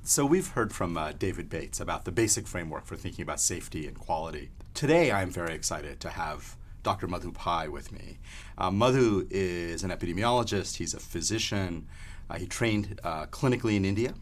So we've heard from David Bates about the basic framework for thinking about safety and quality. Today, I'm very excited to have Dr. Madhu Pai with me. Madhu is an epidemiologist. He's a physician. He trained clinically in India,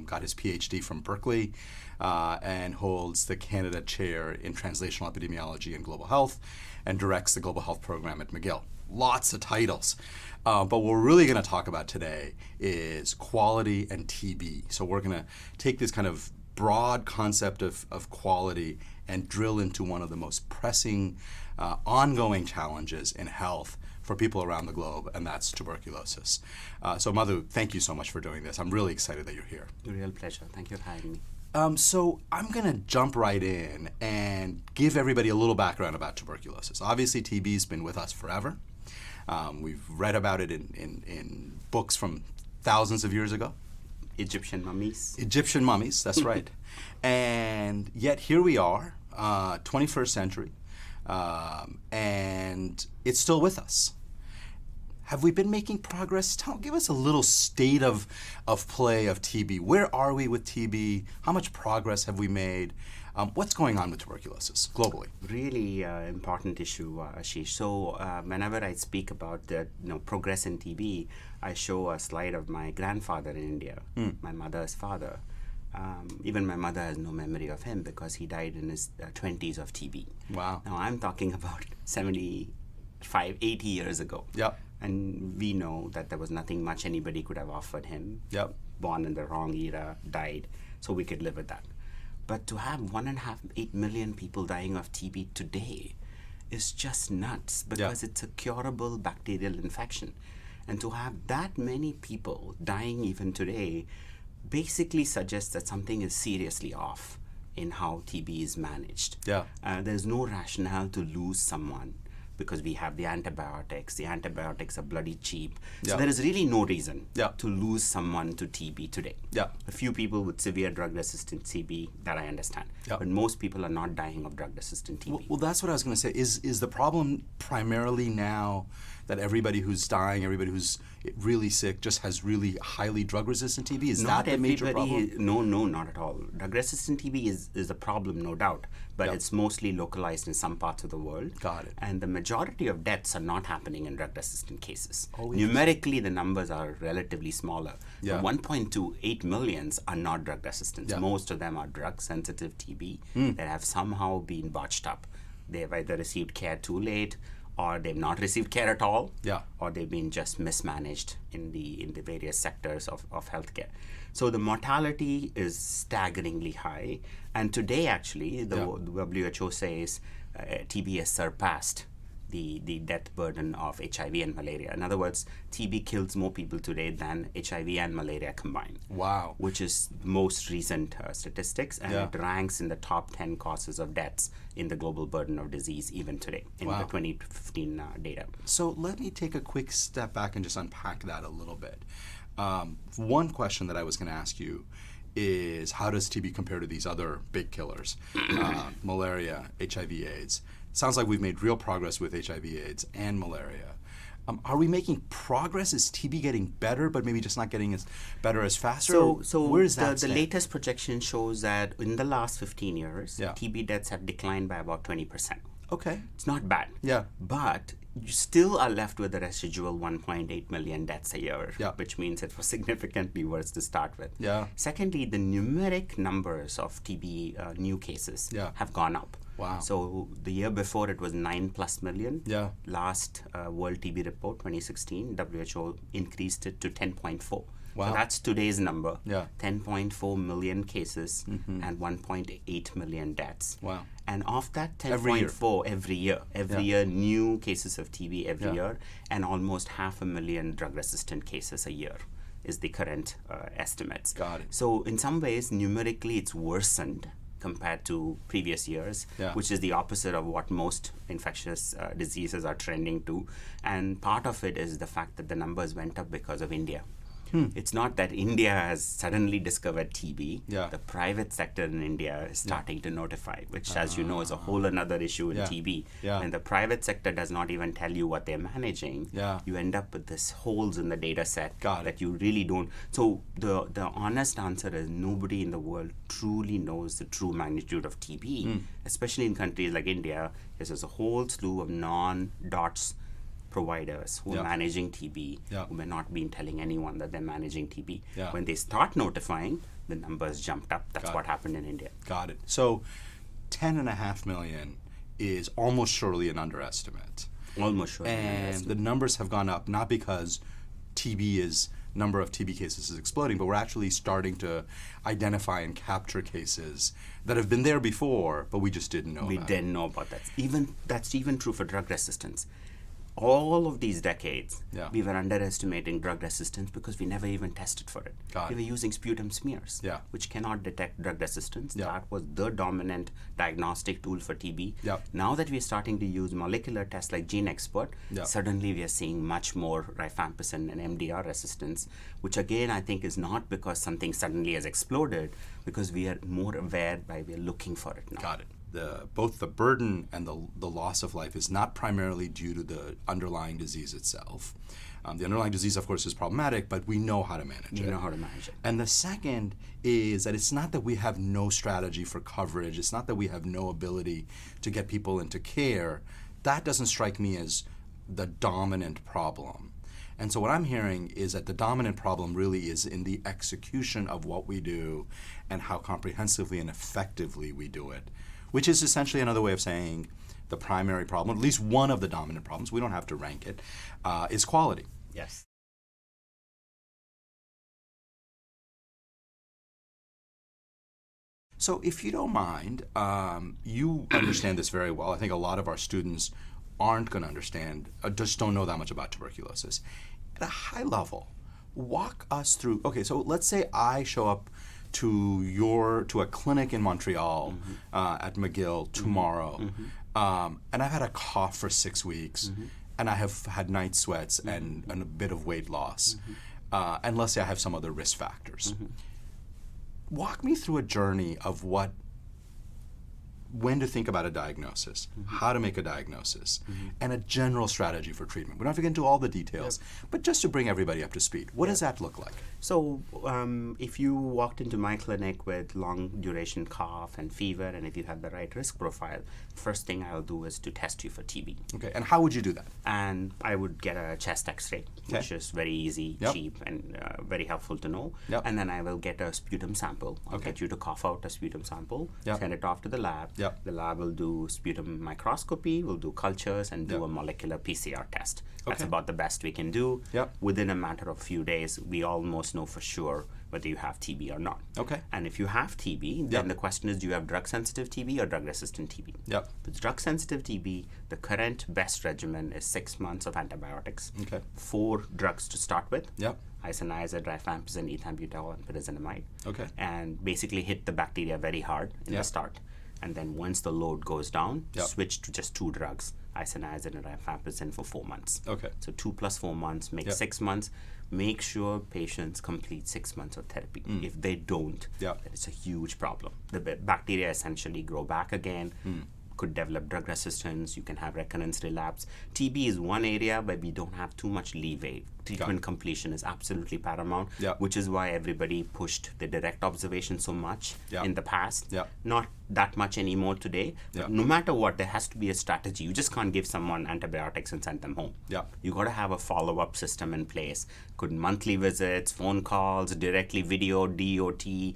got his PhD from Berkeley, and holds the Canada Chair in Translational Epidemiology and Global Health, and directs the Global Health Program at McGill. Lots of titles. But what we're really going to talk about today is quality and TB. So we're going to take this kind of broad concept of quality and drill into one of the most pressing, ongoing challenges in health for people around the globe, and that's tuberculosis. So Madhu, thank you so much for doing this. I'm really excited that you're here. A real pleasure. Thank you for having me. So I'm going to jump right in and give everybody a little background about tuberculosis. Obviously, TB's been with us forever. We've read about it in books from thousands of years ago. Egyptian mummies. Egyptian mummies, that's right. And yet here we are, 21st century, and it's still with us. Have we been making progress? Give us a little state of play of TB. Where are we with TB? How much progress have we made? What's going on with tuberculosis globally? Really important issue, Ashish. So whenever I speak about the progress in TB, I show a slide of my grandfather in India, my mother's father. Even my mother has no memory of him because he died in his 20s of TB. Wow. Now I'm talking about 75, 80 years ago. Yep. And we know that there was nothing much anybody could have offered him. Yep. Born in the wrong era, died, so we could live with that. But to have 1.5-8 million people dying of TB today is just nuts because it's a curable bacterial infection. And to have that many people dying even today basically suggests that something is seriously off in how TB is managed. Yeah. There's no rationale to lose someone because we have the antibiotics. The antibiotics are bloody cheap. So there is really no reason to lose someone to TB today. Yeah. A few people with severe drug-resistant TB, that I understand. Yeah. But most people are not dying of drug-resistant TB. Well, that's what I was going to say. Is the problem primarily now that everybody who's dying, everybody who's really sick, just has really highly drug-resistant TB? Is Not that the major problem? No, not at all. Drug-resistant TB is a problem, no doubt, but it's mostly localized in some parts of the world. Got it. And the majority of deaths are not happening in drug-resistant cases. Oh, numerically, the numbers are relatively smaller. Yeah. 1.28 millions are not drug-resistant. Yeah. Most of them are drug-sensitive TB that have somehow been botched up. They've either received care too late, or they've not received care at all, or they've been just mismanaged in the various sectors of healthcare. So the mortality is staggeringly high, and today actually the WHO says TB has surpassed the death burden of HIV and malaria. In other words, TB kills more people today than HIV and malaria combined. Wow. Which is most recent statistics, and it ranks in the top 10 causes of deaths in the global burden of disease even today in the 2015 data. So let me take a quick step back and just unpack that a little bit. One question that I was going to ask you is, how does TB compare to these other big killers, malaria, HIV/AIDS? Sounds like we've made real progress with HIV/AIDS and malaria. Are we making progress? Is TB getting better, but maybe just not getting as better as faster? So where is that the latest projection shows that in the last 15 years, TB deaths have declined by about 20%. Okay. It's not bad. Yeah. But you still are left with a residual 1.8 million deaths a year, which means it was significantly worse to start with. Yeah. Secondly, the numeric numbers of TB new cases have gone up. Wow. So the year before it was 9+ million. Yeah. Last World TB report, 2016, WHO increased it to 10.4. Wow. So that's today's number. Yeah. 10.4 million cases and 1.8 million deaths. Wow. And of that 10.4 every year, new cases of TB every year, and almost 500,000 drug-resistant cases a year is the current estimates. Got it. So in some ways, numerically, it's worsened compared to previous years, which is the opposite of what most infectious diseases are trending to. And part of it is the fact that the numbers went up because of India. It's not that India has suddenly discovered TB. Yeah. The private sector in India is starting to notify, which, as you know, is a whole another issue in TB. Yeah. And the private sector does not even tell you what they're managing. Yeah. You end up with this holes in the data set Got it. that you really don't. So the honest answer is nobody in the world truly knows the true magnitude of TB, especially in countries like India. There's a whole slew of non-DOTS providers who are managing TB, who may not be telling anyone that they're managing TB. Yeah. When they start notifying, the numbers jumped up. That's what happened in India. Got it. So 10.5 million is almost surely an underestimate. Almost surely. And the numbers have gone up not because number of TB cases is exploding, but we're actually starting to identify and capture cases that have been there before, but we just didn't know about. We didn't know about that. That's even true for drug resistance. All of these decades, we were underestimating drug resistance because we never even tested for it. We were using sputum smears, which cannot detect drug resistance. That was the dominant diagnostic tool for TB. Now that we're starting to use molecular tests like GeneXpert, suddenly we are seeing much more rifampicin and MDR resistance, which again I think is not because something suddenly has exploded, because we are more aware by we're looking for it now. Got it. Both the burden and the loss of life is not primarily due to the underlying disease itself. The underlying disease, of course, is problematic, but we know how to manage it. We know how to manage it. And the second is that it's not that we have no strategy for coverage. It's not that we have no ability to get people into care. That doesn't strike me as the dominant problem. And so what I'm hearing is that the dominant problem really is in the execution of what we do and how comprehensively and effectively we do it, which is essentially another way of saying the primary problem, at least one of the dominant problems, we don't have to rank it, is quality. Yes. So if you don't mind, you understand this very well. I think a lot of our students aren't going to understand, just don't know that much about tuberculosis. At a high level, walk us through, okay, so let's say I show up to a clinic in Montreal at McGill tomorrow, and I've had a cough for 6 weeks, and I have had night sweats and a bit of weight loss, and let's say I have some other risk factors. Walk me through a journey of when to think about a diagnosis, how to make a diagnosis, and a general strategy for treatment. We don't have to get into all the details, but just to bring everybody up to speed, what does that look like? So if you walked into my clinic with long duration cough and fever, and if you had the right risk profile, first thing I'll do is to test you for TB. Okay, and how would you do that? And I would get a chest x-ray, which is very easy, cheap, and very helpful to know. And then I will get a sputum sample. I'll get you to cough out a sputum sample, send it off to the lab. The lab will do sputum microscopy, will do cultures, and do a molecular PCR test. That's about the best we can do. Within a matter of few days, we almost know for sure whether you have TB or not. And if you have TB, then the question is, do you have drug-sensitive TB or drug-resistant TB? With drug-sensitive TB, the current best regimen is 6 months of antibiotics, 4 drugs to start with. Isoniazid, rifampicin, ethambutol, and pyrazinamide. And basically hit the bacteria very hard in the start. And then once the load goes down, switch to just 2 drugs, isoniazid and rifampicin, for 4 months. So 2 plus 4 months make 6 months. Make sure patients complete 6 months of therapy. If they don't, it's a huge problem. The bacteria essentially grow back again, could develop drug resistance, you can have recurrence relapse. TB is one area where we don't have too much leeway. Treatment completion is absolutely paramount, which is why everybody pushed the direct observation so much in the past. Not that much anymore today. But no matter what, there has to be a strategy. You just can't give someone antibiotics and send them home. You got to have a follow-up system in place. Could monthly visits, phone calls, directly video, DOT,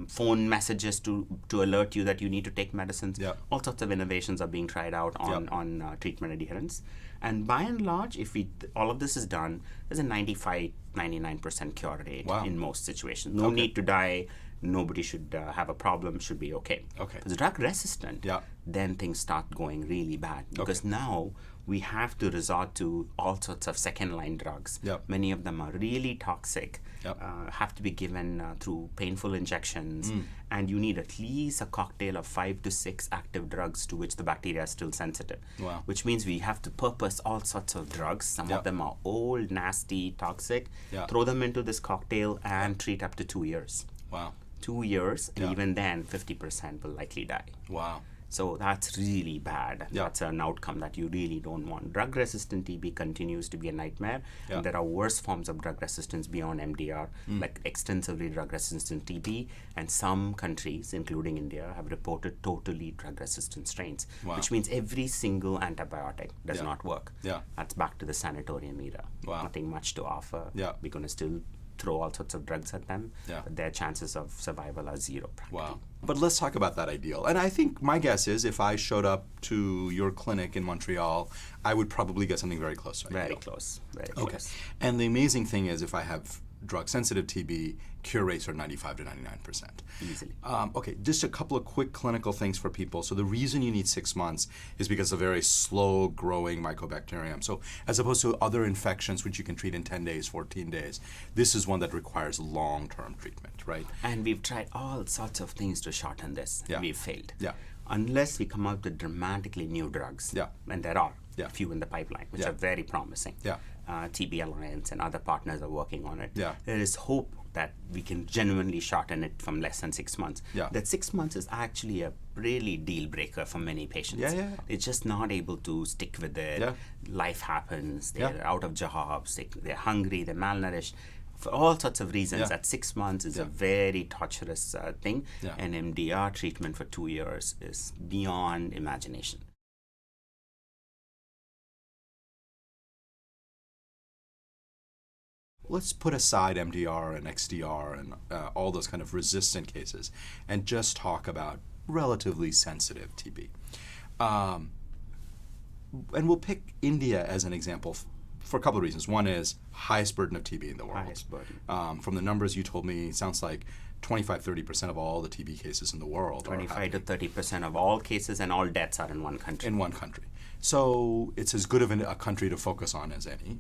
phone messages to alert you that you need to take medicines. All sorts of innovations are being tried out on treatment adherence. And by and large, if all of this is done, there's a 95-99% cure rate in most situations. No need to die nobody should have a problem, should be okay. Okay. If it's drug resistant, then things start going really bad, because now we have to resort to all sorts of second-line drugs. Many of them are really toxic, have to be given through painful injections, and you need at least a cocktail of 5 to 6 active drugs to which the bacteria is still sensitive. Which means we have to purpose all sorts of drugs. Some of them are old, nasty, toxic, throw them into this cocktail and treat up to 2 years. 2 years, and even then 50% will likely die. So that's really bad. That's an outcome that you really don't want. Drug-resistant TB continues to be a nightmare. And there are worse forms of drug resistance beyond MDR, like extensively drug-resistant TB. And some countries, including India, have reported totally drug-resistant strains, which means every single antibiotic does not work. That's back to the sanatorium era. Nothing much to offer. We're going to still throw all sorts of drugs at them, but their chances of survival are zero practically. But let's talk about that ideal. And I think my guess is if I showed up to your clinic in Montreal, I would probably get something very close to ideal. Very close. And the amazing thing is if I have drug-sensitive TB, cure rates are 95 to 99%. Easily. Okay, just a couple of quick clinical things for people. So the reason you need 6 months is because of a very slow-growing mycobacterium. So as opposed to other infections which you can treat in 10 days, 14 days, this is one that requires long-term treatment, right? And we've tried all sorts of things to shorten this, and we've failed. Unless we come out with dramatically new drugs, and there are a few in the pipeline, which are very promising. TB Alliance and other partners are working on it. There is hope that we can genuinely shorten it from less than 6 months. That 6 months is actually a really deal breaker for many patients. They're just not able to stick with it. Life happens, they're out of jobs, they're hungry, they're malnourished. For all sorts of reasons, that 6 months is a very torturous thing, and MDR treatment for 2 years is beyond imagination. Let's put aside MDR and XDR and all those kind of resistant cases and just talk about relatively sensitive TB. And we'll pick India as an example for a couple of reasons. One is highest burden of TB in the world. Highest burden. From the numbers you told me, it sounds like 25-30% of all the TB cases in the world 25 to 30% of all cases and all deaths are in one country. In one country. So it's as good of a country to focus on as any.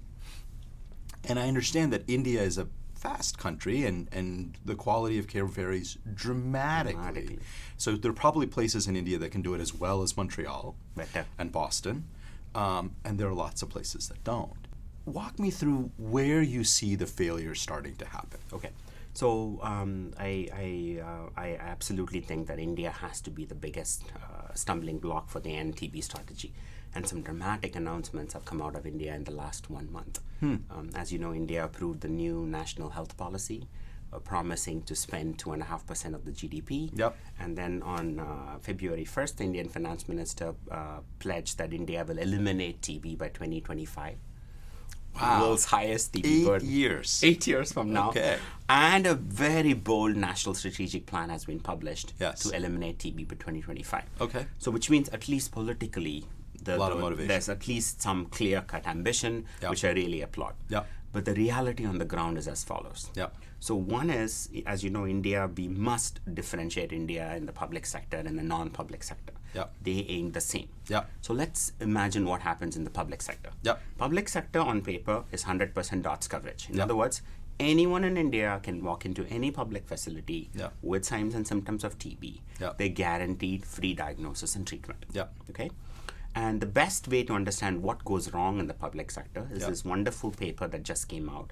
And I understand that India is a vast country and the quality of care varies dramatically. So there are probably places in India that can do it as well as Montreal and Boston, and there are lots of places that don't. Walk me through where you see the failure starting to happen. Okay. So I absolutely think that India has to be the biggest stumbling block for the NTB strategy. And some dramatic announcements have come out of India in the last 1 month. As you know, India approved the new national health policy, promising to spend 2.5% of the GDP. And then on February 1st, the Indian finance minister pledged that India will eliminate TB by 2025. Wow. World's highest TB burden. 8 years. 8 years from now. Okay. And a very bold national strategic plan has been published Yes. to eliminate TB by 2025. Okay. So which means at least politically, a lot of motivation. There's at least some clear-cut ambition, which I really applaud. But the reality on the ground is as follows. So one is, as you know, India, we must differentiate India in the public sector and the non-public sector. They ain't the same. So let's imagine what happens in the public sector. Public sector on paper is 100% DOTS coverage. In other words, anyone in India can walk into any public facility with signs and symptoms of TB. They're guaranteed free diagnosis and treatment. Okay? And the best way to understand what goes wrong in the public sector is this wonderful paper that just came out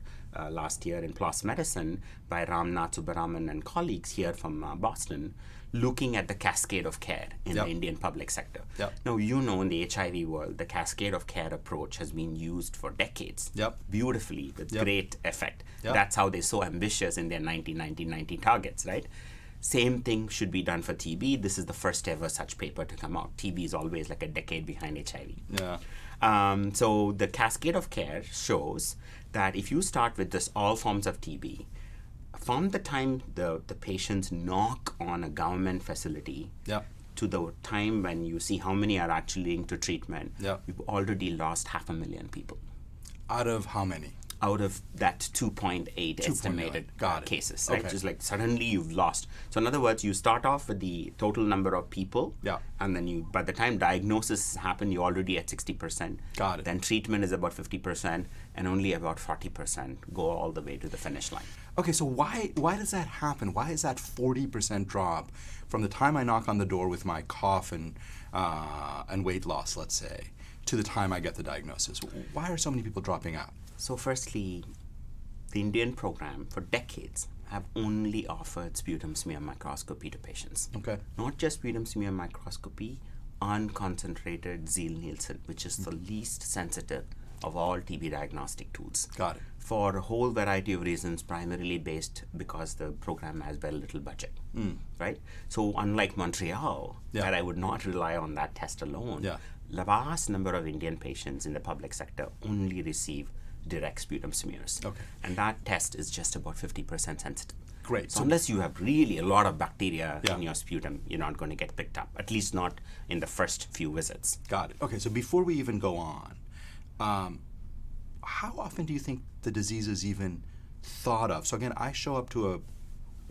last year in PLOS Medicine by Ramnath Subbaraman and colleagues here from Boston, looking at the cascade of care in the Indian public sector. Now, you know, in the HIV world, the cascade of care approach has been used for decades, beautifully, with great effect. That's how they're so ambitious in their 90-90-90 targets, right? Same thing should be done for TB. This is the first ever such paper to come out. TB is always like a decade behind HIV. So the cascade of care shows that if you start with this all forms of TB, from the time the patients knock on a government facility to the time when you see how many are actually into treatment, we've already lost 500,000 people. Out of how many? out of that 2.8 estimated cases, right? Just like suddenly you've lost. So in other words, you start off with the total number of people, and then by the time diagnosis happen, you're already at 60%. Got it. Then treatment is about 50%, and only about 40% go all the way to the finish line. Okay, so why does that happen? Why is that 40% drop from the time I knock on the door with my cough and weight loss, let's say, to the time I get the diagnosis? Why are so many people dropping out? So firstly, the Indian program for decades have only offered sputum smear microscopy to patients. Okay. Not just sputum smear microscopy, unconcentrated Zeal-Nielsen, which is the least sensitive of all TB diagnostic tools. Got it. For a whole variety of reasons, primarily based because the program has very little budget, right? So unlike Montreal, where I would not rely on that test alone, the vast number of Indian patients in the public sector only receive direct sputum smears. Okay. And that test is just about 50% sensitive. Great. So unless you have really a lot of bacteria in your sputum, you're not going to get picked up, at least not in the first few visits. Got it. Okay, so before we even go on, how often do you think the disease is even thought of? So again, I show up to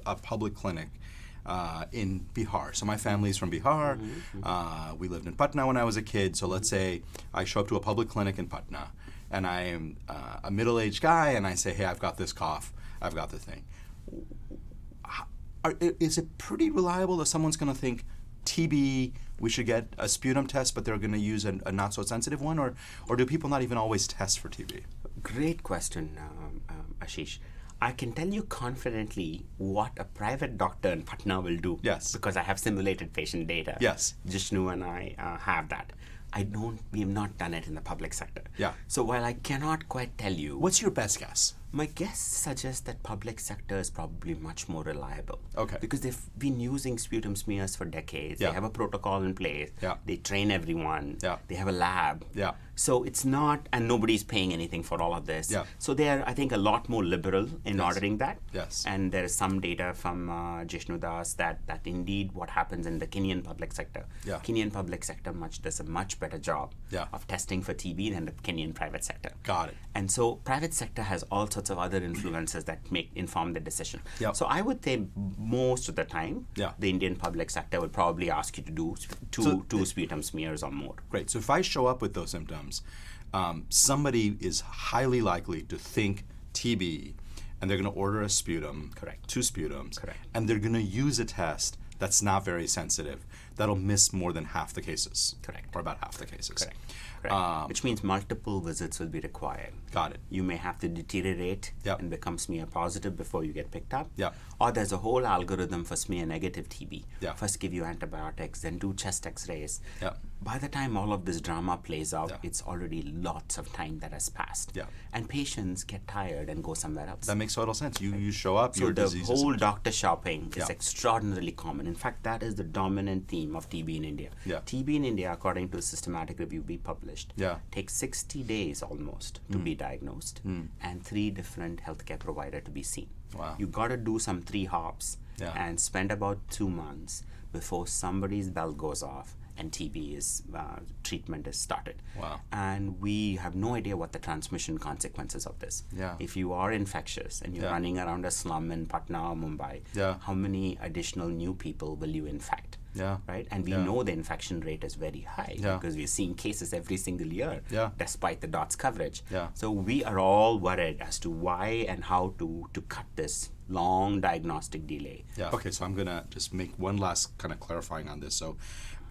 a public clinic in Bihar. So my family's from Bihar. We lived in Patna when I was a kid. So let's say I show up to a public clinic in Patna, and I am a middle-aged guy, and I say, hey, I've got this cough, I've got the thing. Is it pretty reliable that someone's going to think TB, we should get a sputum test, but they're going to use a not-so-sensitive one? Or do people not even always test for TB? Great question, Ashish. I can tell you confidently what a private doctor in Patna will do. Yes. Because I have simulated patient data. Yes. Jishnu and I have that. We have not done it in the public sector. Yeah. So while I cannot quite tell you. What's your best guess? My guess suggests that public sector is probably much more reliable. Okay. Because they've been using sputum smears for decades. Yeah. They have a protocol in place. Yeah. They train everyone. Yeah. They have a lab. Yeah. So it's not, and nobody's paying anything for all of this. Yeah. So they are, I think, a lot more liberal in ordering that. Yes. And there is some data from Jishnu Das that indeed what happens in the Kenyan public sector. Yeah. Kenyan public sector does a much better job of testing for TB than the Kenyan private sector. Got it. And so private sector has all sorts of other influences that inform the decision. Yep. So I would say most of the time, the Indian public sector would probably ask you to do two sputum smears or more. Great. So if I show up with those symptoms, somebody is highly likely to think TB, and they're going to order a sputum, Correct. 2 sputums, Correct. and they're going to use a test that's not very sensitive, that'll miss more than half the cases. Correct. Or about half the cases. Correct. Which means multiple visits will be required. Got it. You may have to deteriorate and become smear positive before you get picked up. Yep. Or there's a whole algorithm for smear negative TB. Yep. First give you antibiotics, then do chest x-rays. Yep. By the time all of this drama plays out, it's already lots of time that has passed. Yep. And patients get tired and go somewhere else. That makes total sense. You show up, So your the disease whole is... doctor shopping is extraordinarily common. In fact, that is the dominant theme of TB in India. Yeah. TB in India, according to a systematic review we published, takes 60 days almost to be diagnosed and 3 different healthcare providers to be seen. Wow. You got to do some 3 hops and spend about 2 months before somebody's bell goes off and TB treatment is started. Wow. And we have no idea what the transmission consequences of this. Yeah. If you are infectious and you're running around a slum in Patna or Mumbai, how many additional new people will you infect? Yeah. Right? And we know the infection rate is very high because we're seeing cases every single year despite the DOTS coverage. Yeah. So we are all worried as to why and how to cut this long diagnostic delay. Yeah. Okay, so I'm going to just make one last kind of clarifying on this. So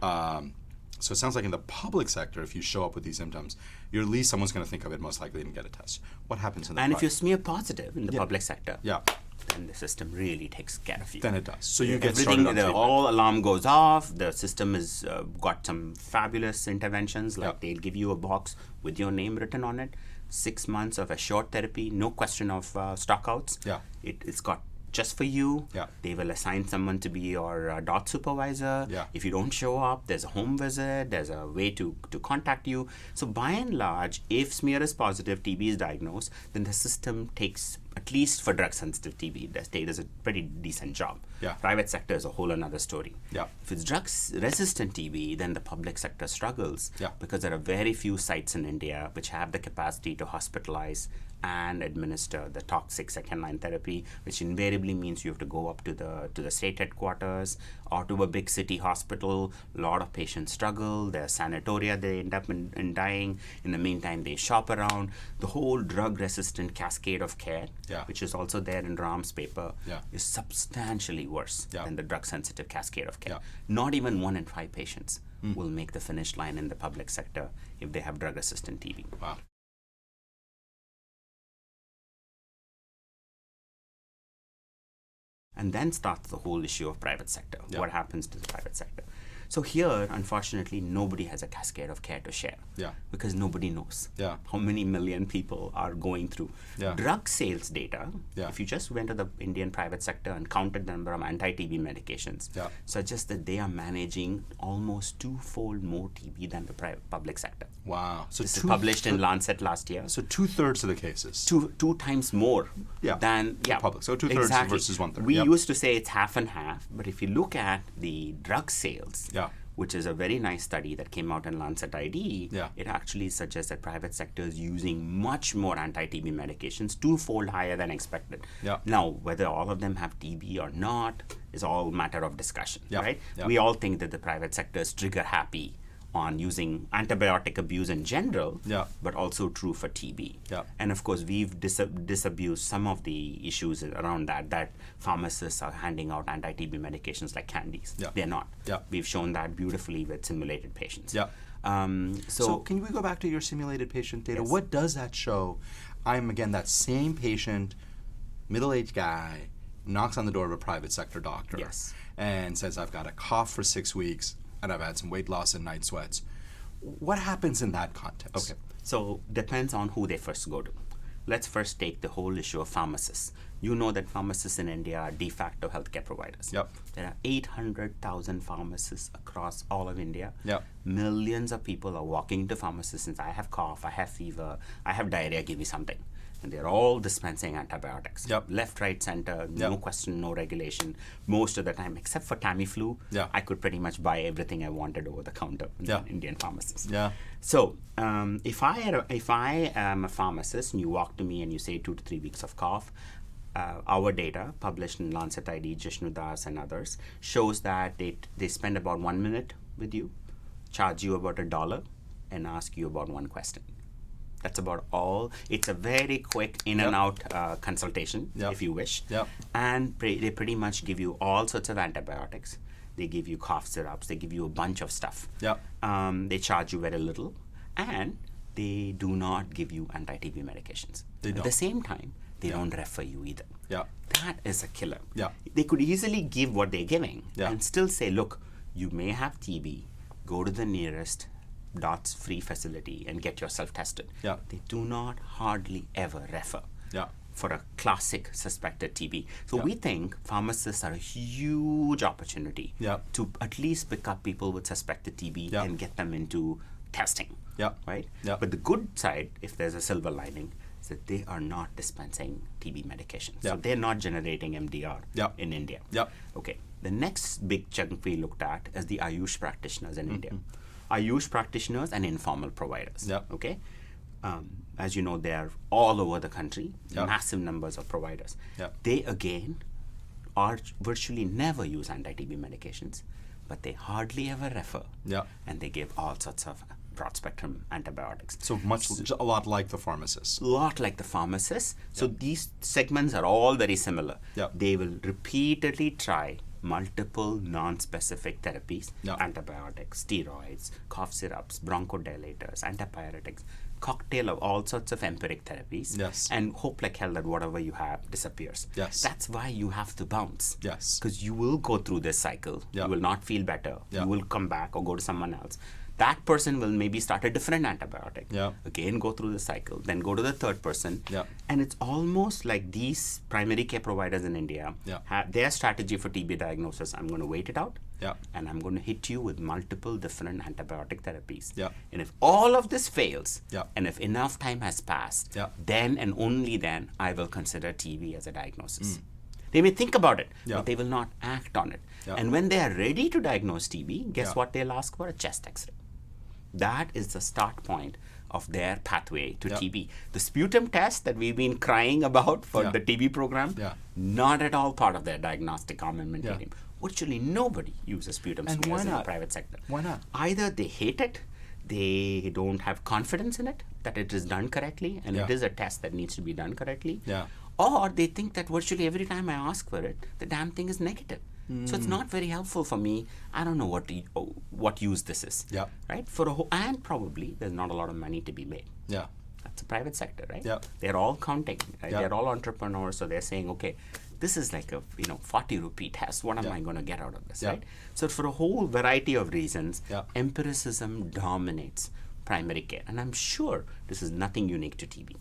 it sounds like in the public sector, if you show up with these symptoms, you're at least someone's going to think of it most likely and get a test. What happens in the And if you're smear positive in the public sector, yeah, then the system really takes care of you. Then it does. So you get everything, started on treatment. all alarm goes off. The system has got some fabulous interventions, like they'll give you a box with your name written on it. 6 months of assured therapy, no question of stockouts. Yeah. It's got just for you. Yeah. They will assign someone to be your DOT supervisor. Yeah. If you don't show up, there's a home visit, there's a way to contact you. So by and large, if smear is positive, TB is diagnosed, then the system takes, at least for drug-sensitive TB, the state does a pretty decent job. Yeah. Private sector is a whole another story. Yeah. If it's drugs-resistant TB, then the public sector struggles Yeah. because there are very few sites in India which have the capacity to hospitalize and administer the toxic second-line therapy, which invariably means you have to go up to the state headquarters or to a big city hospital. A lot of patients struggle. There's sanatoria, they end up in dying. In the meantime, they shop around. The whole drug-resistant cascade of care, which is also there in Ram's paper, is substantially worse than the drug-sensitive cascade of care. Not even 1 in 5 patients will make the finish line in the public sector if they have drug-resistant TB. Wow. And then starts the whole issue of private sector. What happens to the private sector? So here, unfortunately, nobody has a cascade of care to share because nobody knows how many million people are going through. Drug sales data, if you just went to the Indian private sector and counted the number of anti-TB medications, suggests that they are managing almost 2-fold more TB than the public sector. Wow. So this is published in Lancet last year. So 2/3 of the cases. Two times more than public. So 2/3 versus 1/3. We used to say it's half and half, but if you look at the drug sales, which is a very nice study that came out in Lancet ID, it actually suggests that private sector is using much more anti-TB medications, 2-fold higher than expected. Now, whether all of them have TB or not is all matter of discussion, right? We all think that the private sector is trigger happy on using antibiotic abuse in general, but also true for TB. And of course, we've disabused some of the issues around that pharmacists are handing out anti-TB medications like candies. They're not. We've shown that beautifully with simulated patients. So can we go back to your simulated patient data? Yes. What does that show? I'm, again, that same patient, middle-aged guy, knocks on the door of a private sector doctor and says, I've got a cough for 6 weeks, and I've had some weight loss and night sweats. What happens in that context? Okay, so depends on who they first go to. Let's first take the whole issue of pharmacists. You know that pharmacists in India are de facto healthcare providers. There are 800,000 pharmacists across all of India. Millions of people are walking into pharmacists and say, I have cough, I have fever, I have diarrhea, give me something. And they're all dispensing antibiotics. Left, right, center, no question, no regulation. Most of the time, except for Tamiflu, I could pretty much buy everything I wanted over the counter in an Indian pharmacist. So if I am a pharmacist and you walk to me and you say 2 to 3 weeks of cough, our data, published in Lancet ID, Jishnu Das and others, shows that they spend about 1 minute with you, charge you about $1, and ask you about 1 question. That's about all. It's a very quick in and out consultation, if you wish. And they pretty much give you all sorts of antibiotics. They give you cough syrups. They give you a bunch of stuff. They charge you very little. And they do not give you anti-TB medications. At the same time, they don't refer you either. That is a killer. They could easily give what they're giving and still say, look, you may have TB. Go to the nearest DOTS free facility and get yourself tested. They do not hardly ever refer for a classic suspected TB. So we think pharmacists are a huge opportunity to at least pick up people with suspected TB and get them into testing. Right? But the good side, if there's a silver lining, is that they are not dispensing TB medication. So they're not generating MDR in India. Okay. The next big chunk we looked at is the Ayush practitioners in India. Ayush practitioners and informal providers. Okay, as you know, they are all over the country. Massive numbers of providers. They again are virtually never use anti-TB medications, but they hardly ever refer. And they give all sorts of broad spectrum antibiotics. So a lot like the pharmacists. A lot like the pharmacists. So these segments are all very similar. They will repeatedly try multiple non-specific therapies, antibiotics, steroids, cough syrups, bronchodilators, antipyretics, cocktail of all sorts of empiric therapies, and hope like hell that whatever you have disappears. That's why you have to bounce. Because you will go through this cycle. You will not feel better. You will come back or go to someone else. That person will maybe start a different antibiotic. Again, go through the cycle. Then go to the third person. And it's almost like these primary care providers in India have their strategy for TB diagnosis. I'm going to wait it out. And I'm going to hit you with multiple different antibiotic therapies. And if all of this fails, and if enough time has passed, then and only then I will consider TB as a diagnosis. They may think about it, but they will not act on it. And when they are ready to diagnose TB, guess what they'll ask for? A chest X-ray. That is the start point of their pathway to TB. The sputum test that we've been crying about for the TB program, not at all part of their diagnostic armamentarium. Virtually nobody uses sputum smears in the private sector. Why not? Either they hate it, they don't have confidence in it, that it is done correctly, and it is a test that needs to be done correctly. Or they think that virtually every time I ask for it, the damn thing is negative. So it's not very helpful for me. I don't know what use this is. Right? And probably there's not a lot of money to be made. That's a private sector, right? They're all counting. Right? They're all entrepreneurs, so they're saying, okay, this is like a 40 rupee test. What am I going to get out of this, right? So for a whole variety of reasons, empiricism dominates primary care. And I'm sure this is nothing unique to TB.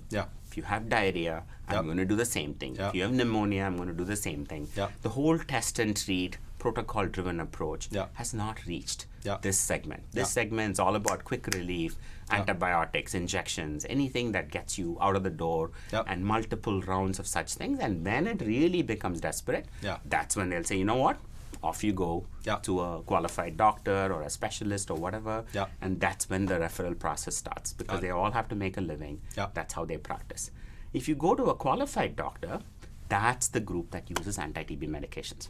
If you have diarrhea, I'm going to do the same thing. If you have pneumonia, I'm going to do the same thing. The whole test and treat, protocol-driven approach has not reached this segment. This segment is all about quick relief, antibiotics, injections, anything that gets you out of the door, and multiple rounds of such things. And when it really becomes desperate, that's when they'll say, you know what? Off you go to a qualified doctor or a specialist or whatever, and that's when the referral process starts, because they all have to make a living. That's how they practice. If you go to a qualified doctor, that's the group that uses anti-TB medications.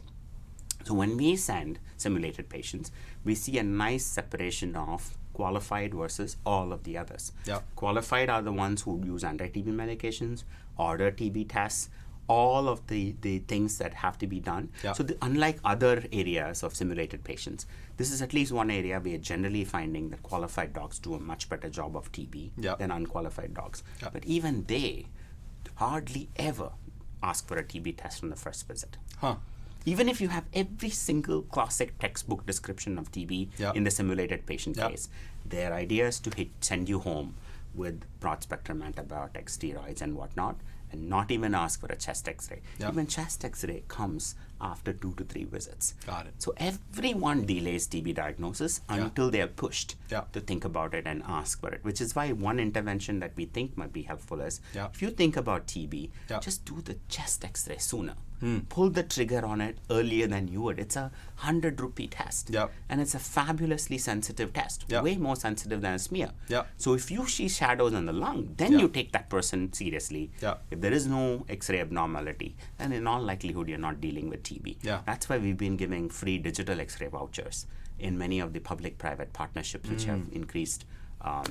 So when we send simulated patients, we see a nice separation of qualified versus all of the others. Qualified are the ones who use anti-TB medications, order TB tests, all of the things that have to be done. So unlike other areas of simulated patients, this is at least one area we are generally finding that qualified docs do a much better job of TB than unqualified docs. But even they hardly ever ask for a TB test on the first visit. Even if you have every single classic textbook description of TB in the simulated patient case, their idea is to send you home with broad spectrum antibiotics, steroids, and whatnot, and not even ask for a chest x-ray. Even chest x-ray comes after 2 to 3 visits. Got it. So everyone delays TB diagnosis until they are pushed to think about it and ask for it, which is why one intervention that we think might be helpful is, if you think about TB, just do the chest x-ray sooner. Pull the trigger on it earlier than you would. It's a 100 rupee test. And it's a fabulously sensitive test, way more sensitive than a smear. So if you see shadows on the lung, then you take that person seriously. If there is no x-ray abnormality, then in all likelihood you're not dealing with TB. That's why we've been giving free digital x-ray vouchers in many of the public-private partnerships, which have increased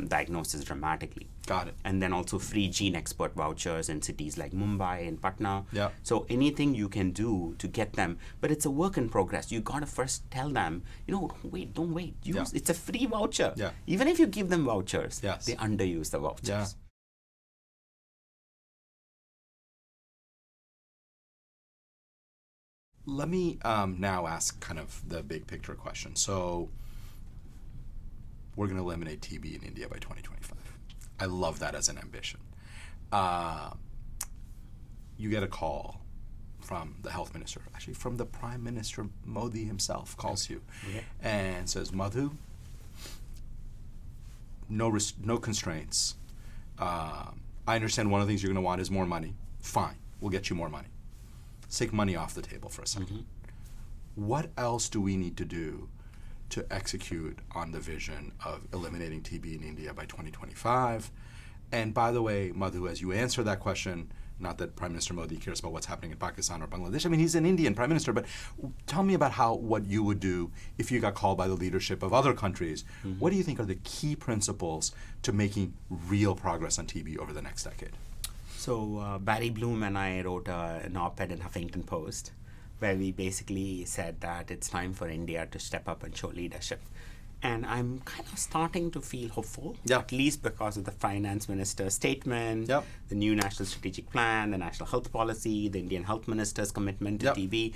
diagnosis dramatically. Got it. And then also free gene expert vouchers in cities like Mumbai and Patna. So anything you can do to get them, but it's a work in progress. You gotta first tell them, don't wait. It's a free voucher. Even if you give them vouchers, they underuse the vouchers. Let me now ask kind of the big picture question. So we're going to eliminate TB in India by 2025. I love that as an ambition. You get a call from the health minister, actually from the Prime Minister Modi himself calls you and says, Madhu, no constraints. I understand one of the things you're going to want is more money. Fine, we'll get you more money. Let's take money off the table for a second. What else do we need to do to execute on the vision of eliminating TB in India by 2025? And by the way, Madhu, as you answer that question, not that Prime Minister Modi cares about what's happening in Pakistan or Bangladesh. I mean, he's an Indian Prime Minister, but tell me about what you would do if you got called by the leadership of other countries. What do you think are the key principles to making real progress on TB over the next decade? So Barry Bloom and I wrote an op-ed in Huffington Post where we basically said that it's time for India to step up and show leadership. And I'm kind of starting to feel hopeful, at least because of the finance minister's statement, the new national strategic plan, the national health policy, the Indian health minister's commitment to TB.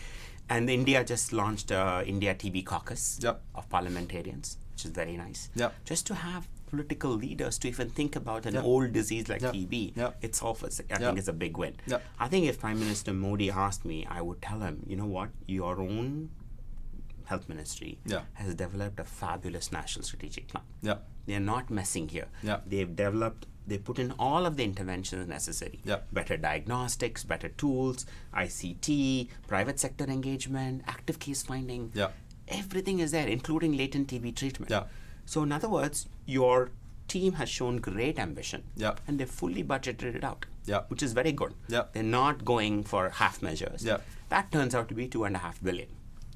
And India just launched India TB caucus of parliamentarians, which is very nice. Just to have political leaders to even think about an old disease like TB itself, I think is a big win. I think if Prime Minister Modi asked me, I would tell him, you know what, your own health ministry has developed a fabulous national strategic plan. They're not messing here. They put in all of the interventions necessary. Better diagnostics, better tools, ICT, private sector engagement, active case finding. Everything is there, including latent TB treatment. So in other words, your team has shown great ambition, Yep. and they fully budgeted it out, Yep. which is very good. Yep. They're not going for half measures. Yep. That turns out to be $2.5 billion.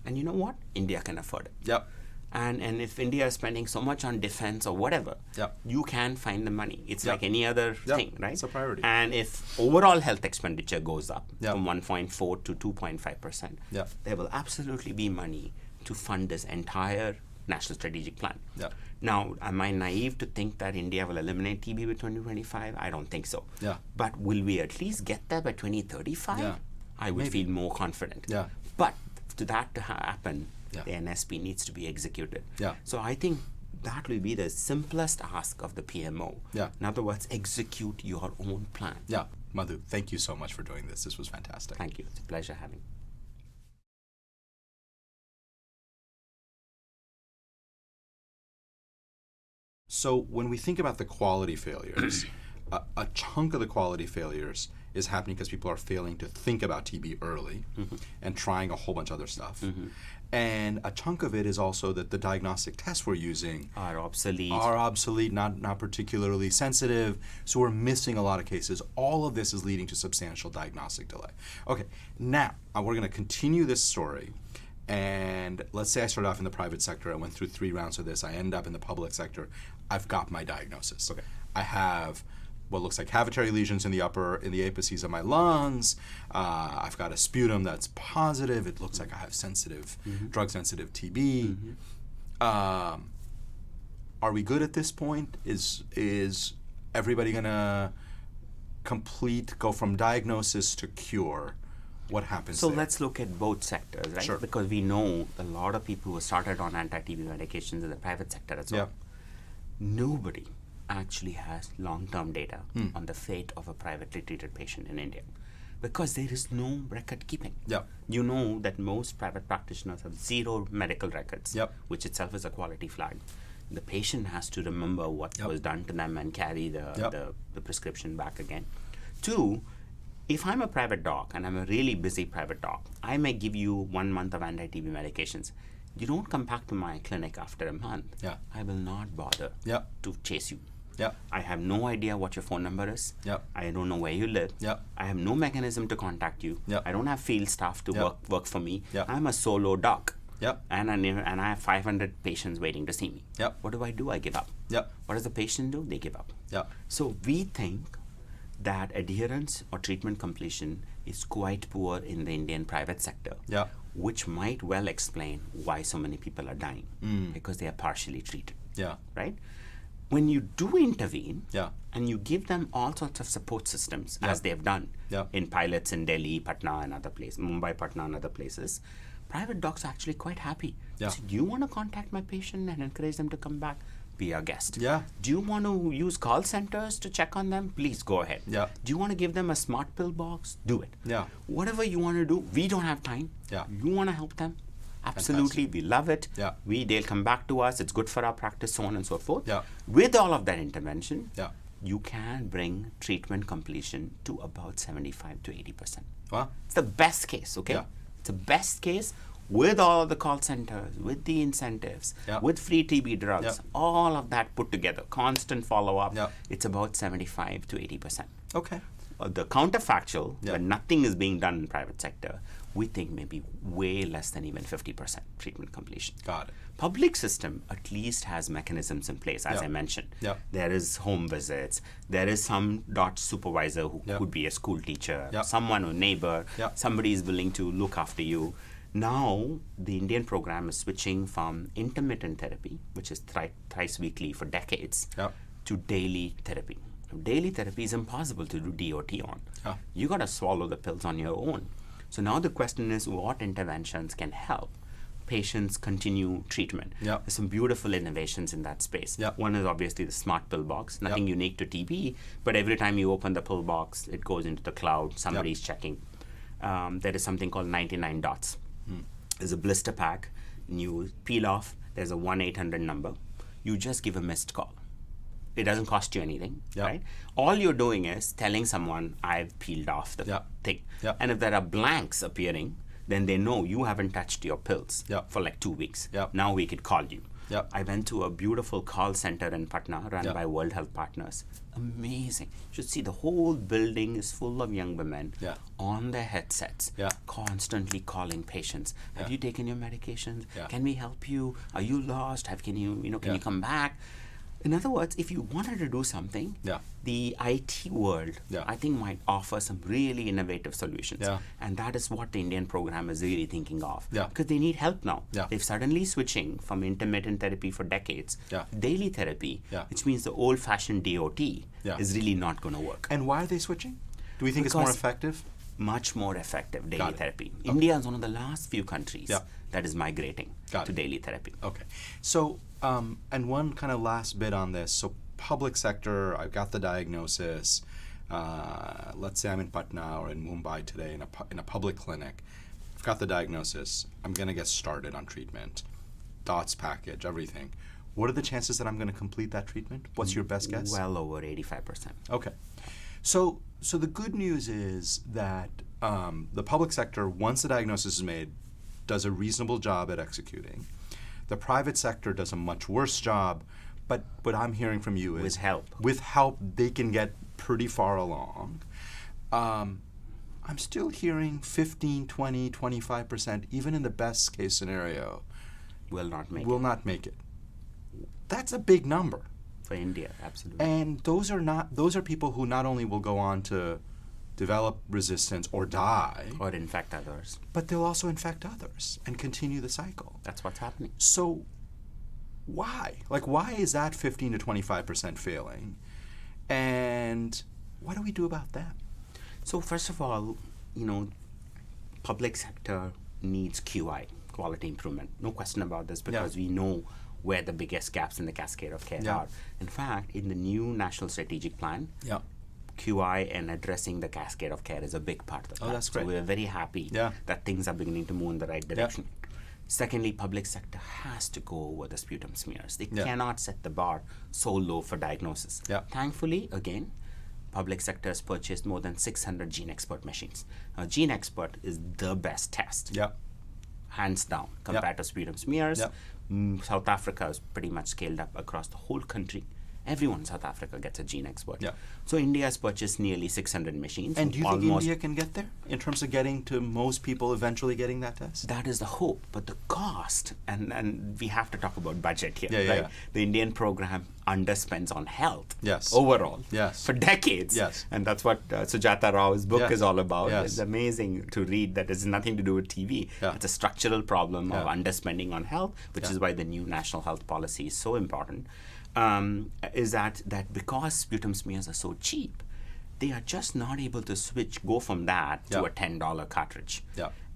And you know what? India can afford it. Yep. And if India is spending so much on defense or whatever, Yep. you can find the money. It's Yep. like any other Yep. thing, right? It's a priority. And if overall health expenditure goes up Yep. from 1.4 to 2.5%, Yep. there will absolutely be money to fund this entire national strategic plan. Yep. Now, am I naive to think that India will eliminate TB by 2025? I don't think so. Yeah. But will we at least get there by 2035? Yeah. I would Maybe. feel more confident. Yeah. But to that to happen, Yeah. the NSP needs to be executed. Yeah. So I think that will be the simplest ask of the PMO. Yeah. In other words, execute your own plan. Yeah. Madhu, thank you so much for doing this. This was fantastic. Thank you. It's a pleasure having you. So when we think about the quality failures, a chunk of the quality failures is happening because people are failing to think about TB early and trying a whole bunch of other stuff. And a chunk of it is also that the diagnostic tests we're using Are obsolete. not particularly sensitive, so we're missing a lot of cases. All of this is leading to substantial diagnostic delay. Okay, now we're going to continue this story, and let's say I started off in the private sector, I went through 3 rounds of this, I end up in the public sector, I've got my diagnosis. Okay. I have what looks like cavitary lesions in the apices of my lungs. I've got a sputum that's positive. It looks like I have drug-sensitive TB. Are we good at this point? Is everybody gonna go from diagnosis to cure? What happens So there? let's look at both sectors, right? Sure. Because we know a lot of people who started on anti-TB medications in the private sector as well. Yeah. Nobody actually has long-term data on the fate of a privately treated patient in India because there is no record keeping. Yeah. You know that most private practitioners have 0 medical records, Yep. which itself is a quality flag. The patient has to remember what Yep. was done to them and carry Yep. the prescription back again. 2, if I'm a private doc and I'm a really busy private doc, I may give you 1 month of anti-TB medications. You don't come back to my clinic after a month. Yeah. I will not bother Yep. to chase you. Yep. I have no idea what your phone number is. Yep. I don't know where you live. Yep. I have no mechanism to contact you. Yep. I don't have field staff to Yep. work for me. Yep. I'm a solo doc. Yep. And I have 500 patients waiting to see me. Yep. What do? I give up. Yep. What does the patient do? They give up. Yep. So we think that adherence or treatment completion is quite poor in the Indian private sector, Yep. which might well explain why so many people are dying because they are partially treated, Yeah. right? When you do intervene Yeah. and you give them all sorts of support systems, Yeah. as they've done Yeah. in pilots in Delhi, Patna, and other places, Mumbai, Patna, and other places, private docs are actually quite happy. Yeah. So do you want to contact my patient and encourage them to come back? Be our guest. Yeah. Do you want to use call centers to check on them? Please go ahead. Yeah. Do you want to give them a smart pill box? Do it. Yeah. Whatever you want to do, we don't have time. Yeah. You want to help them? Absolutely, we love it. Yeah. They'll come back to us. It's good for our practice, so on and so forth. Yeah. With all of that intervention, Yeah. you can bring treatment completion to about 75 to 80%. Well, It's the best case, okay? Yeah. It's the best case with all the call centers, with the incentives, Yeah. with free TB drugs, Yeah. all of that put together, constant follow-up, Yeah. it's about 75 to 80%. okay. The counterfactual, Yeah. when nothing is being done in private sector, we think maybe way less than even 50% treatment completion. Got it. Public system at least has mechanisms in place, as Yeah. I mentioned. Yeah. There is home visits. There is some dot supervisor who Yeah. could be a school teacher, Yeah. someone, a neighbor, Yeah. somebody is willing to look after you. Now, the Indian program is switching from intermittent therapy, which is thrice weekly for decades, Yeah. to daily therapy. Daily therapy is impossible to do DOT on. Yeah. You got to swallow the pills on your own. So now the question is, what interventions can help patients continue treatment? Yeah. There's some beautiful innovations in that space. Yeah. One is obviously the smart pill box, nothing Yeah. unique to TB, but every time you open the pill box, it goes into the cloud, somebody's checking. There is something called 99 dots. There's a blister pack, and you peel off, there's a 1-800 number. You just give a missed call. It doesn't cost you anything, Yeah. right? All you're doing is telling someone, I've peeled off the Yeah. thing. Yeah. And if there are blanks appearing, then they know you haven't touched your pills Yeah. for like 2 weeks. Yeah. Now we could call you. Yep. I went to a beautiful call center in Patna run by World Health Partners. Amazing. You should see the whole building is full of young women on their headsets, constantly calling patients. Have you taken your medications? Can we help you? Are you lost? Can you come back? In other words, if you wanted to do something, the IT world, I think, might offer some really innovative solutions. And that is what the Indian program is really thinking of. Because they need help now. They're suddenly switching from intermittent therapy for decades to daily therapy, which means the old-fashioned DOT is really not going to work. And why are they switching? Do we think it's more effective? Much more effective daily therapy. India is one of the last few countries that is migrating to daily therapy. Okay. So, and one kind of last bit on this. So, public sector, I've got the diagnosis. Let's say I'm in Patna or in Mumbai today in a public clinic. I've got the diagnosis. I'm going to get started on treatment. DOTS package, everything. What are the chances that I'm going to complete that treatment? What's your best guess? Well over 85%. Okay. So the good news is that the public sector, once the diagnosis is made, does a reasonable job at executing. The private sector does a much worse job, but what I'm hearing from you is with help, they can get pretty far along. I'm still hearing 15, 20, 25%, even in the best case scenario, will not make it. That's a big number. For India, absolutely. And those are people who not only will go on to develop resistance or die, or infect others, but they'll also infect others and continue the cycle. That's what's happening. So why? Why is that 15 to 25% failing? And what do we do about that? So first of all, public sector needs QI, quality improvement. No question about this, because we know where the biggest gaps in the cascade of care are. In fact, in the new National Strategic Plan, QI and addressing the cascade of care is a big part of the plan. Oh, that's great. So we're very happy that things are beginning to move in the right direction. Secondly, public sector has to go over the sputum smears. They cannot set the bar so low for diagnosis. Thankfully, again, public sector has purchased more than 600 Gene Expert machines. Now, Gene Expert is the best test, hands down, compared to sputum smears. South Africa is pretty much scaled up across the whole country. Everyone in South Africa gets a Gene Expert. So India has purchased nearly 600 machines. And do you think India can get there in terms of getting to most people eventually getting that test? That is the hope, but the cost, and we have to talk about budget here, right? The Indian program underspends on health overall for decades. And that's what Sujata Rao's book is all about. It's amazing to read that it's nothing to do with TV. It's a structural problem of underspending on health, which is why the new national health policy is so important. Is that because sputum smears are so cheap, they are just not able to go from that to a $10 cartridge.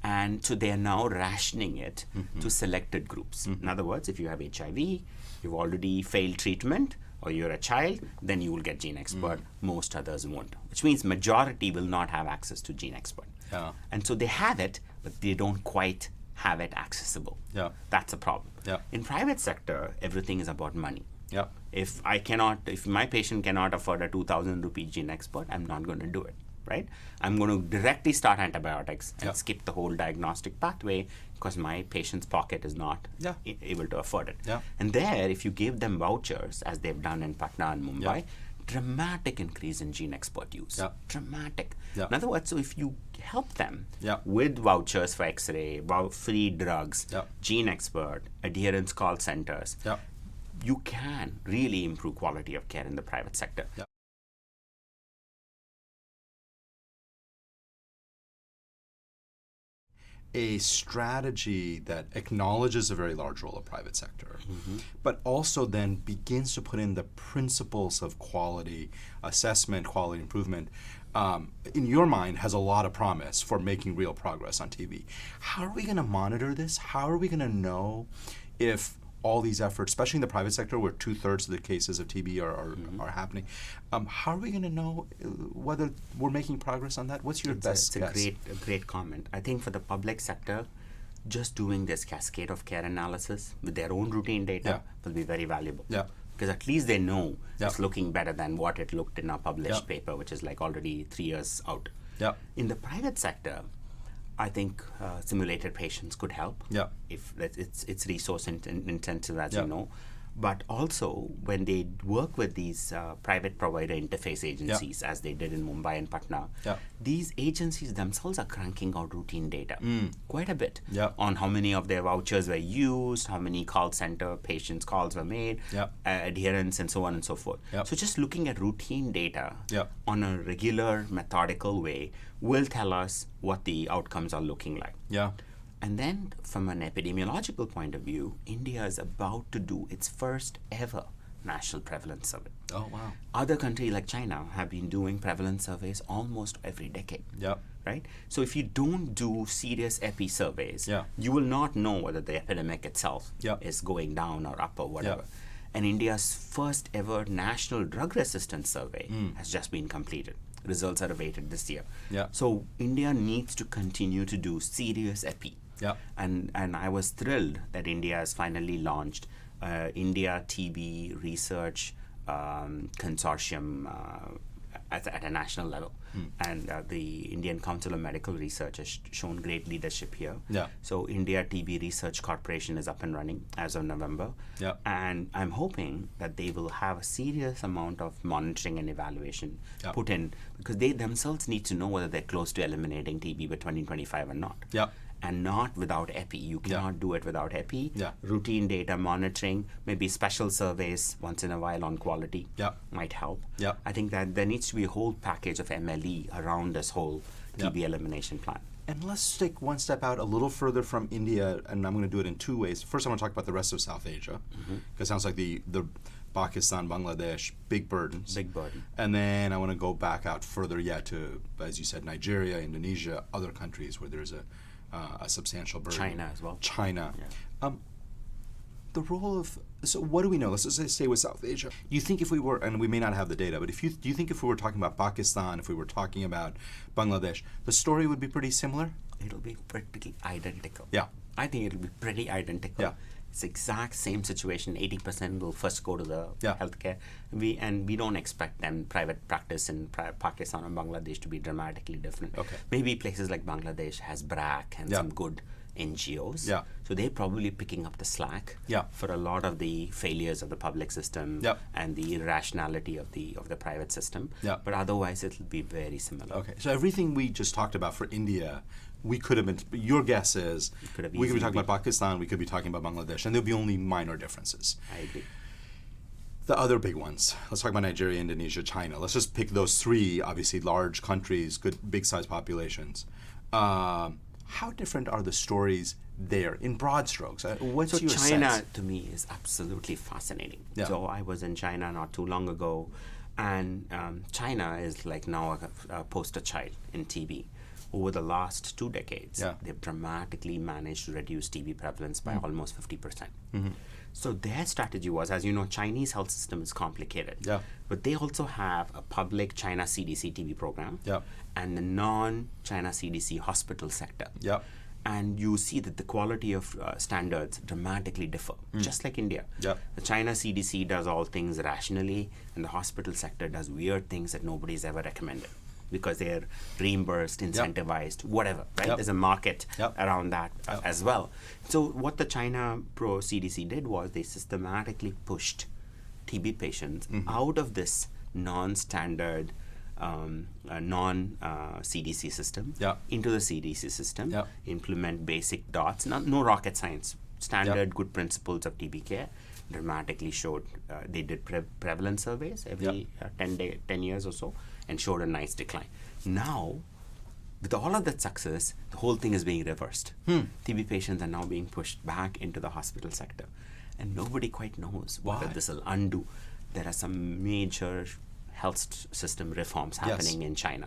And so they are now rationing it to selected groups. In other words, if you have HIV, you've already failed treatment, or you're a child, then you will get Gene Expert. Most others won't, which means majority will not have access to Gene Expert. And so they have it, but they don't quite have it accessible. That's a problem. In private sector, everything is about money. If my patient cannot afford a 2,000 rupee Gene Expert, I'm not going to do it, right? I'm going to directly start antibiotics and skip the whole diagnostic pathway because my patient's pocket is not able to afford it. And there, if you give them vouchers, as they've done in Patna and Mumbai, dramatic increase in Gene Expert use. Dramatic. In other words, so if you help them with vouchers for X-ray, free drugs, Gene Expert, adherence call centers, you can really improve quality of care in the private sector. A strategy that acknowledges a very large role of private sector, but also then begins to put in the principles of quality assessment, quality improvement, in your mind has a lot of promise for making real progress on TB. How are we going to monitor this? How are we going to know if all these efforts, especially in the private sector where 2/3 of the cases of TB are happening, how are we going to know whether we're making progress on that? What's your best guess? It's a great comment. I think for the public sector, just doing this cascade of care analysis with their own routine data will be very valuable. Because at least they know it's looking better than what it looked in a published paper, which is like already 3 years out. In the private sector, I think simulated patients could help. Yeah. If it's resource intensive, as Yeah. you know. But also, when they work with these private provider interface agencies, as they did in Mumbai and Patna, these agencies themselves are cranking out routine data quite a bit on how many of their vouchers were used, how many call center patients' calls were made, adherence, and so on and so forth. So just looking at routine data on a regular, methodical way will tell us what the outcomes are looking like. Yeah. And then, from an epidemiological point of view, India is about to do its first ever national prevalence survey. Oh, wow. Other countries like China have been doing prevalence surveys almost every decade. Yep. Right? So if you don't do serious epi surveys, you will not know whether the epidemic itself is going down or up or whatever. And India's first ever national drug resistance survey has just been completed. Results are awaited this year. So India needs to continue to do serious epi. And I was thrilled that India has finally launched India TB Research Consortium at a national level. And the Indian Council of Medical Research has shown great leadership here. So India TB Research Corporation is up and running as of November. And I'm hoping that they will have a serious amount of monitoring and evaluation put in, because they themselves need to know whether they're close to eliminating TB by 2025 or not. And not without epi. You cannot do it without epi. Routine data monitoring, maybe special surveys once in a while on quality might help. I think that there needs to be a whole package of MLE around this whole TB elimination plan. And let's take one step out a little further from India, and I'm going to do it in two ways. First, I want to talk about the rest of South Asia, because it sounds like the Pakistan, Bangladesh, big burdens. Big burden. And then I want to go back out further yet to, as you said, Nigeria, Indonesia, other countries where there's a substantial burden. China as well. China. The role of, so what do we know? Let's just stay with South Asia. You think if we were, and we may not have the data, but do you think if we were talking about Pakistan, if we were talking about Bangladesh, the story would be pretty similar? It'll be pretty identical. I think it'll be pretty identical. It's the exact same situation. 80% will first go to the healthcare. We don't expect them private practice in Pakistan and Bangladesh to be dramatically different. Maybe places like Bangladesh has BRAC and some good NGOs. So they're probably picking up the slack for a lot of the failures of the public system and the irrationality of the private system. But otherwise, it'll be very similar. So everything we just talked about for India, we could have been, your guess is, we could be talking about Pakistan, we could be talking about Bangladesh, and there'll be only minor differences. I agree. The other big ones, let's talk about Nigeria, Indonesia, China. Let's just pick those three, obviously large countries, good big size populations. How different are the stories there in broad strokes? What's your sense? China, to me, is absolutely fascinating. So I was in China not too long ago, and China is like now a poster child in TB. Over the last 2 decades, they've dramatically managed to reduce TB prevalence by almost 50%. So their strategy was, as you know, Chinese health system is complicated. But they also have a public China CDC TB program and a non-China CDC hospital sector. And you see that the quality of standards dramatically differ, just like India. The China CDC does all things rationally, and the hospital sector does weird things that nobody's ever recommended, because they're reimbursed, incentivized, whatever, right? There's a market around that as well. So what the China Pro CDC did was they systematically pushed TB patients out of this non-standard, non-CDC system into the CDC system, implement basic dots, no rocket science, standard good principles of TB care, dramatically showed, they did prevalence surveys every 10 years or so, and showed a nice decline. Now, with all of that success, the whole thing is being reversed. TB patients are now being pushed back into the hospital sector. And nobody quite knows whether this will undo. There are some major health system reforms happening in China.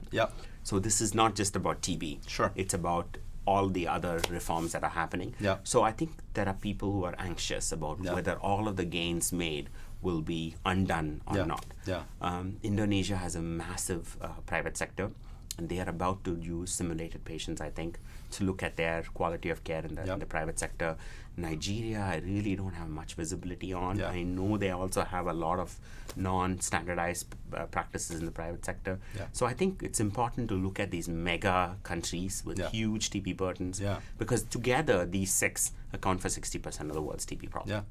So this is not just about TB. It's about all the other reforms that are happening. So I think there are people who are anxious about whether all of the gains made will be undone or not. Indonesia has a massive private sector. and they are about to use simulated patients, I think, to look at their quality of care in the private sector. Nigeria, I really don't have much visibility on. I know they also have a lot of non-standardized practices in the private sector. So I think it's important to look at these mega countries with huge TB burdens, because together these 6 account for 60% of the world's TB problem.